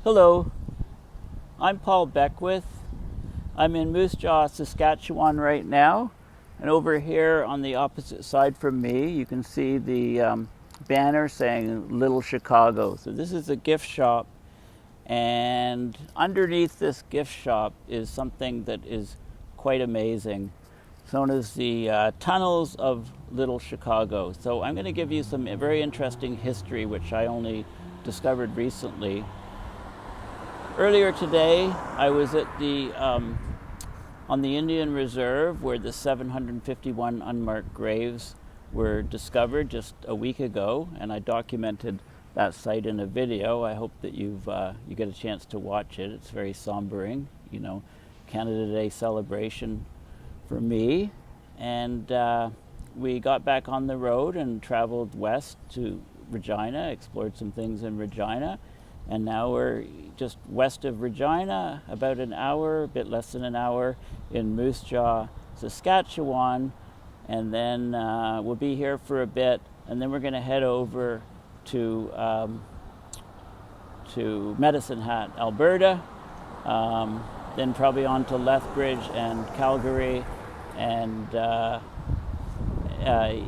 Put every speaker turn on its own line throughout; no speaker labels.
Hello, I'm Paul Beckwith. I'm in Moose Jaw, Saskatchewan right now, and over here on the opposite side from me you can see the banner saying Little Chicago. So this is a gift shop, and underneath this gift shop is something that is quite amazing. It's known as the tunnels of Little Chicago. So I'm going to give you some very interesting history which I only discovered recently. Earlier today, I was at on the Indian Reserve where the 751 unmarked graves were discovered just a week ago, and I documented that site in a video. I hope that you get a chance to watch it. It's very sombering, Canada Day celebration for me. And we got back on the road and traveled west to Regina, explored some things in Regina. And now we're just west of Regina, about an hour, a bit less than an hour, in Moose Jaw, Saskatchewan. And then we'll be here for a bit, and then we're going to head over to Medicine Hat, Alberta, then probably on to Lethbridge and Calgary, and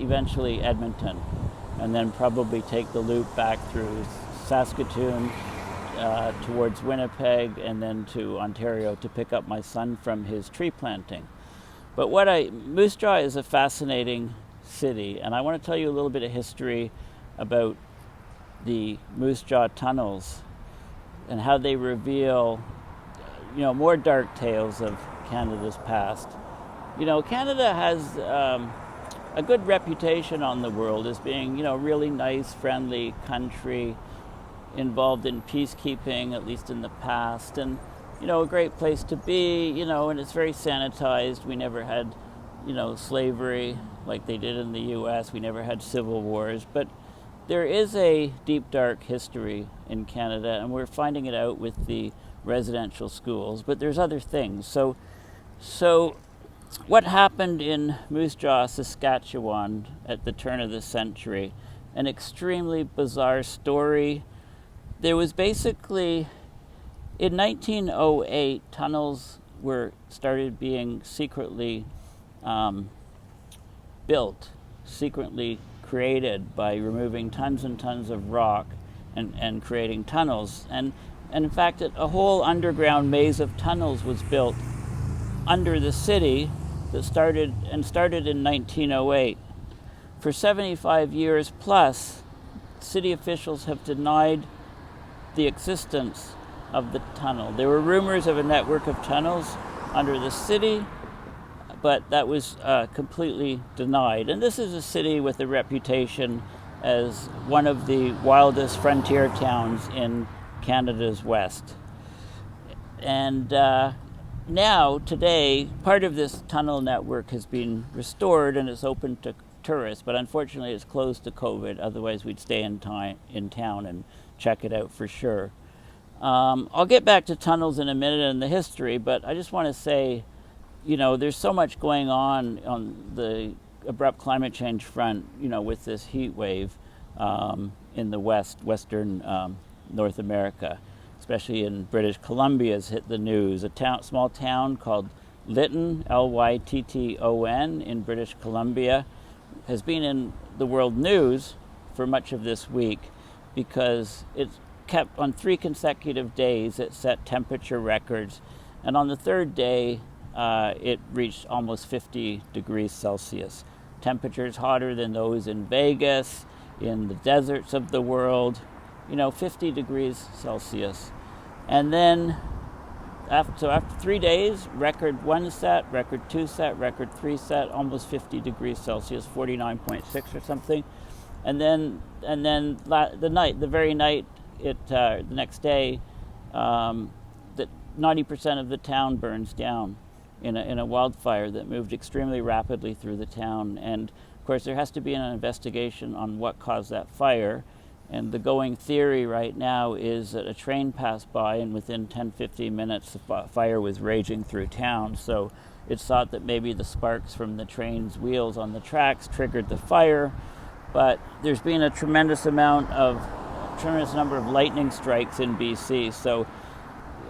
eventually Edmonton. And then probably take the loop back through Saskatoon towards Winnipeg, and then to Ontario to pick up my son from his tree planting. But Moose Jaw is a fascinating city, and I want to tell you a little bit of history about the Moose Jaw tunnels and how they reveal, more dark tales of Canada's past. Canada has a good reputation on the world as being, really nice, friendly country, involved in peacekeeping, at least in the past, and a great place to be, and it's very sanitized. We never had, slavery like they did in the US. We never had civil wars, but there is a deep, dark history in Canada, and we're finding it out with the residential schools, but there's other things. So what happened in Moose Jaw, Saskatchewan at the turn of the century? An extremely bizarre story. There was basically, in 1908, tunnels started being secretly built, secretly created by removing tons and tons of rock and creating tunnels. And in fact, a whole underground maze of tunnels was built under the city that started in 1908. For 75 years plus, city officials have denied the existence of the tunnel. There were rumors of a network of tunnels under the city, but that was completely denied. And this is a city with a reputation as one of the wildest frontier towns in Canada's west. And now, today, part of this tunnel network has been restored and it's open to tourists, but unfortunately it's closed to COVID. Otherwise we'd stay in town and check it out for sure. I'll get back to tunnels in a minute and the history, but I just want to say, there's so much going on the abrupt climate change front, with this heat wave in the western North America, especially in British Columbia, has hit the news. A small town called Lytton, Lytton, in British Columbia, has been in the world news for much of this week because it's kept on 3 consecutive days. It set temperature records, and on the third day it reached almost 50 degrees Celsius. Temperatures hotter than those in Vegas, in the deserts of the world, 50 degrees Celsius. And then after 3 days, record 1 set, record 2 set, record 3 set, almost 50 degrees Celsius, 49.6 or something. And then the very night, the next day, that 90% of the town burns down in a wildfire that moved extremely rapidly through the town. And of course, there has to be an investigation on what caused that fire. And the going theory right now is that a train passed by, and within 10-15 minutes, the fire was raging through town. So it's thought that maybe the sparks from the train's wheels on the tracks triggered the fire. But there's been a tremendous amount of tremendous number of lightning strikes in BC. So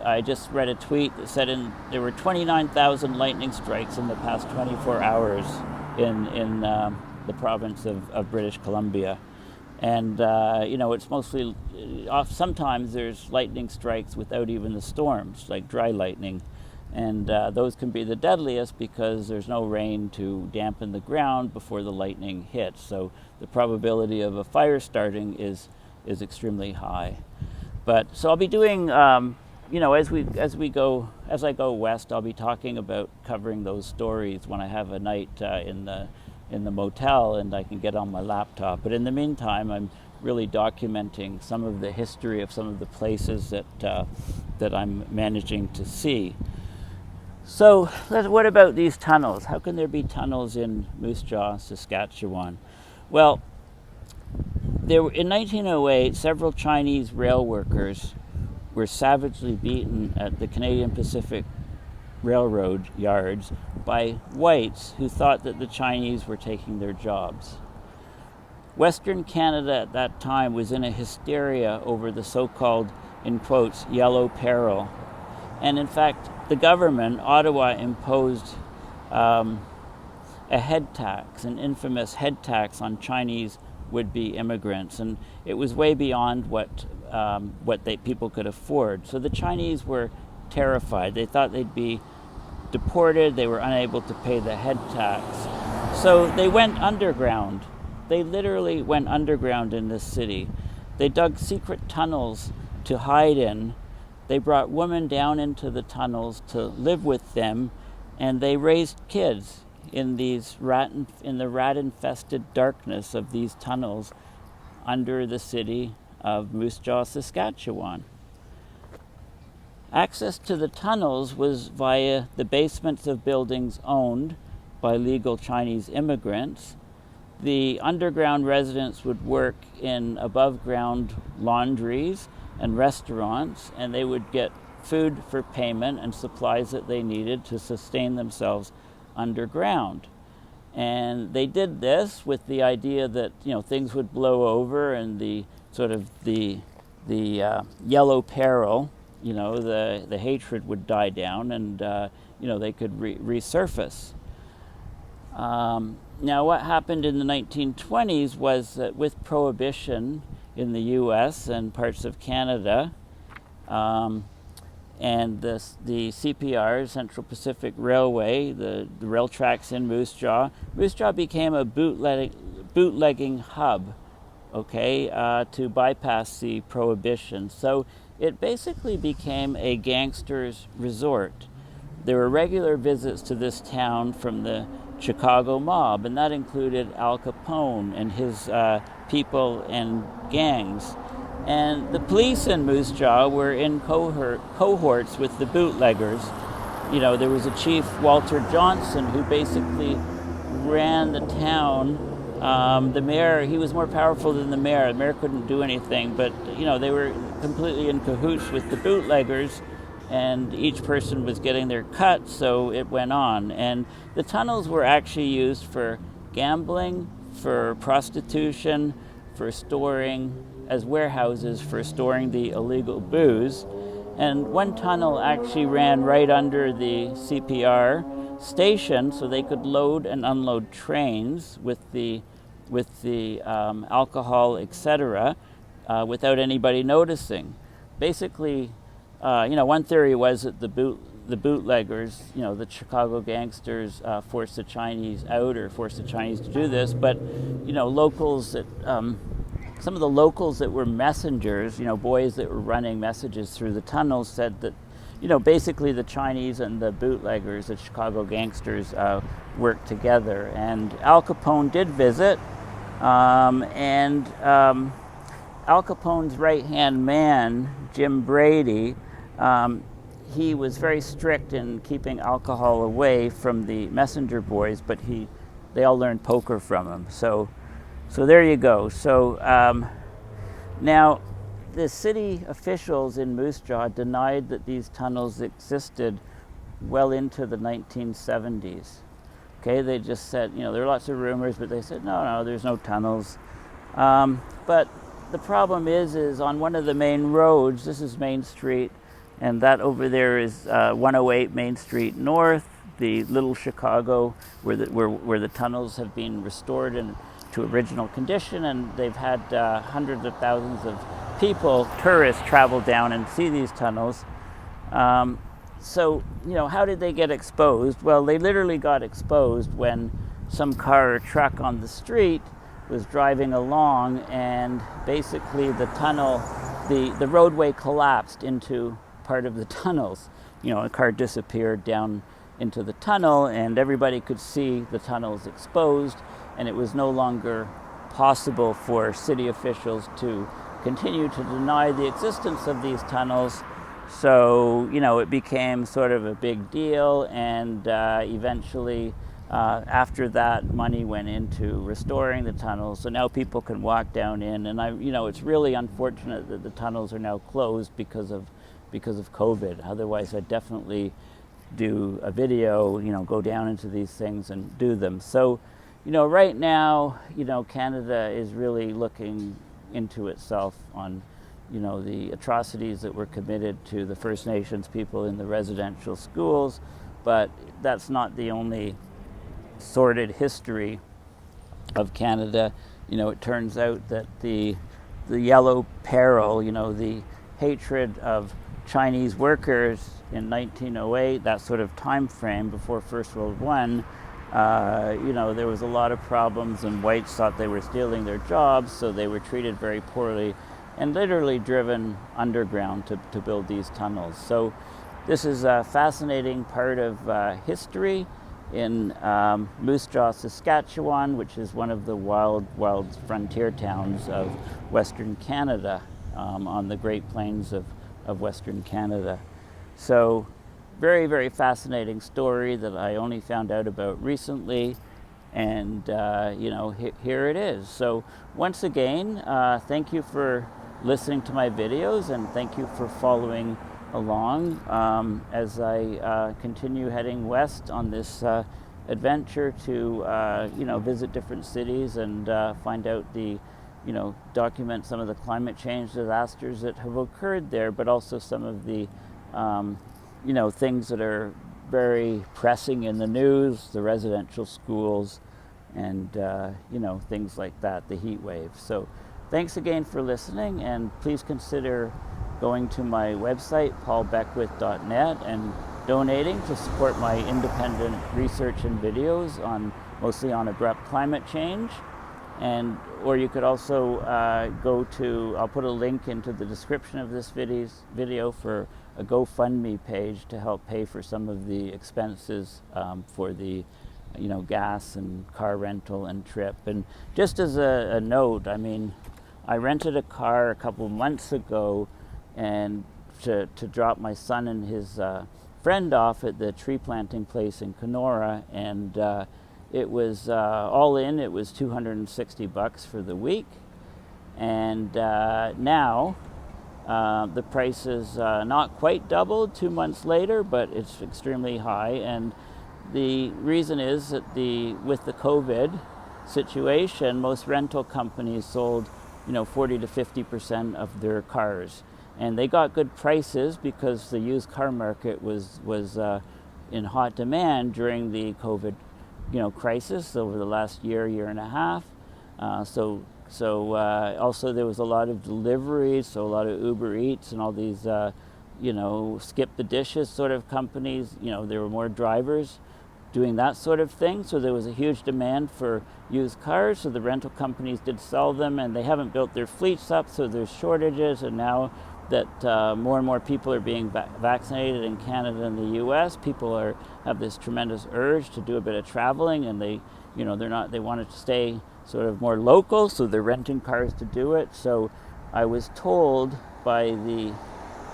I just read a tweet that said there were 29,000 lightning strikes in the past 24 hours in the province of British Columbia. And, it's mostly, sometimes there's lightning strikes without even the storms, like dry lightning. And those can be the deadliest because there's no rain to dampen the ground before the lightning hits. So the probability of a fire starting is extremely high. So I'll be doing, as I go west, I'll be talking about covering those stories when I have a night in the motel and I can get on my laptop. But in the meantime, I'm really documenting some of the history of some of the places that I'm managing to see. So what about these tunnels? How can there be tunnels in Moose Jaw, Saskatchewan? Well, in 1908, several Chinese rail workers were savagely beaten at the Canadian Pacific Railroad yards by whites who thought that the Chinese were taking their jobs. Western Canada at that time was in a hysteria over the so-called, in quotes, yellow peril. And in fact, the government, Ottawa, imposed a head tax, an infamous head tax on Chinese would-be immigrants. And it was way beyond what people could afford. So the Chinese were terrified. They thought they'd be deported. They were unable to pay the head tax. So they went underground. They literally went underground in this city. They dug secret tunnels to hide in. They brought women down into the tunnels to live with them, and they raised kids in the rat-infested darkness of these tunnels under the city of Moose Jaw, Saskatchewan. Access to the tunnels was via the basements of buildings owned by legal Chinese immigrants. The underground residents would work in above-ground laundries and restaurants, and they would get food for payment and supplies that they needed to sustain themselves underground. And they did this with the idea that things would blow over and the yellow peril, the hatred would die down, and they could resurface. Now, what happened in the 1920s was that with Prohibition in the U.S. and parts of Canada, and the CPR, Central Pacific Railway, the rail tracks in Moose Jaw became a bootlegging hub, to bypass the Prohibition. So it basically became a gangsters' resort. There were regular visits to this town from the Chicago mob, and that included Al Capone and his people and gangs. And the police in Moose Jaw were in cohorts with the bootleggers. There was a chief, Walter Johnson, who basically ran the town. The mayor, he was more powerful than the mayor. The mayor couldn't do anything, but they were completely in cahoots with the bootleggers, and each person was getting their cut, so it went on. And the tunnels were actually used for gambling, for prostitution, for storing, as warehouses for storing the illegal booze. And one tunnel actually ran right under the CPR station, so they could load and unload trains with the alcohol, etc., without anybody noticing. Basically, one theory was that the bootleggers, the Chicago gangsters, forced the Chinese out or forced the Chinese to do this. But, locals that, some of the locals that were messengers, boys that were running messages through the tunnels said that, basically the Chinese and the bootleggers, the Chicago gangsters, worked together. And Al Capone did visit, and Al Capone's right-hand man, Jim Brady, he was very strict in keeping alcohol away from the messenger boys, but they all learned poker from him. So there you go. So now the city officials in Moose Jaw denied that these tunnels existed well into the 1970s. Okay, they just said, there are lots of rumors, but they said, no, there's no tunnels. But the problem is on one of the main roads, this is Main Street, and that over there is 108 Main Street North, the Little Chicago, where the tunnels have been restored to original condition, and they've had hundreds of thousands of people, tourists, travel down and see these tunnels. So, how did they get exposed? Well, they literally got exposed when some car or truck on the street was driving along, and basically the tunnel, the roadway collapsed into part of the tunnels. A car disappeared down into the tunnel, and everybody could see the tunnels exposed, and it was no longer possible for city officials to continue to deny the existence of these tunnels. So, it became sort of a big deal, and eventually, after that, money went into restoring the tunnels. So now people can walk down in, and it's really unfortunate that the tunnels are now closed because of COVID. Otherwise, I'd definitely do a video, go down into these things and do them. So, right now, Canada is really looking into itself on the atrocities that were committed to the First Nations people in the residential schools, but that's not the only sordid history of Canada. It turns out that the yellow peril, the hatred of Chinese workers in 1908, that sort of time frame before First World War, there was a lot of problems, and whites thought they were stealing their jobs, so they were treated very poorly and literally driven underground to build these tunnels. So this is a fascinating part of history in Moose Jaw, Saskatchewan, which is one of the wild frontier towns of Western Canada, on the Great Plains of Western Canada. So very, very fascinating story that I only found out about recently. And, here it is. So once again, thank you for listening to my videos, and thank you for following along as I continue heading west on this adventure to, visit different cities and find out document some of the climate change disasters that have occurred there, but also some of the, things that are very pressing in the news, the residential schools, and, things like that, the heat wave. So thanks again for listening, and please consider going to my website, paulbeckwith.net, and donating to support my independent research and videos mostly on abrupt climate change. Or you could also I'll put a link into the description of this video for a GoFundMe page to help pay for some of the expenses for the gas and car rental and trip. And just as a note, I rented a car a couple months ago and to drop my son and his friend off at the tree planting place in Kenora, and it was all in, it was $260 for the week. And now the price is not quite doubled 2 months later, but it's extremely high. And the reason is that with the COVID situation, most rental companies sold 40 to 50% of their cars, and they got good prices because the used car market was in hot demand during the COVID crisis over the last year and a half. So also there was a lot of deliveries, so a lot of Uber Eats and all these skip the dishes sort of companies. There were more drivers doing that sort of thing, so there was a huge demand for used cars, so the rental companies did sell them, and they haven't built their fleets up, so there's shortages. And now that more and more people are being vaccinated in Canada and the US, people have this tremendous urge to do a bit of traveling, and they wanted to stay sort of more local, so they're renting cars to do it. So I was told by the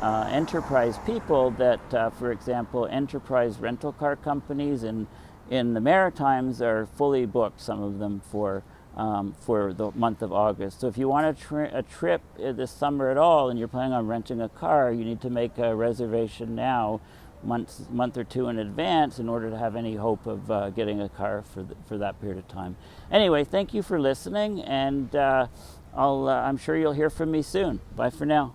enterprise people that, for example, enterprise rental car companies in the Maritimes are fully booked, some of them for the month of August. So if you want a trip this summer at all and you're planning on renting a car, you need to make a reservation now, month or two in advance, in order to have any hope of getting a car for that period of time. Anyway, thank you for listening, and I'm sure you'll hear from me soon. Bye for now.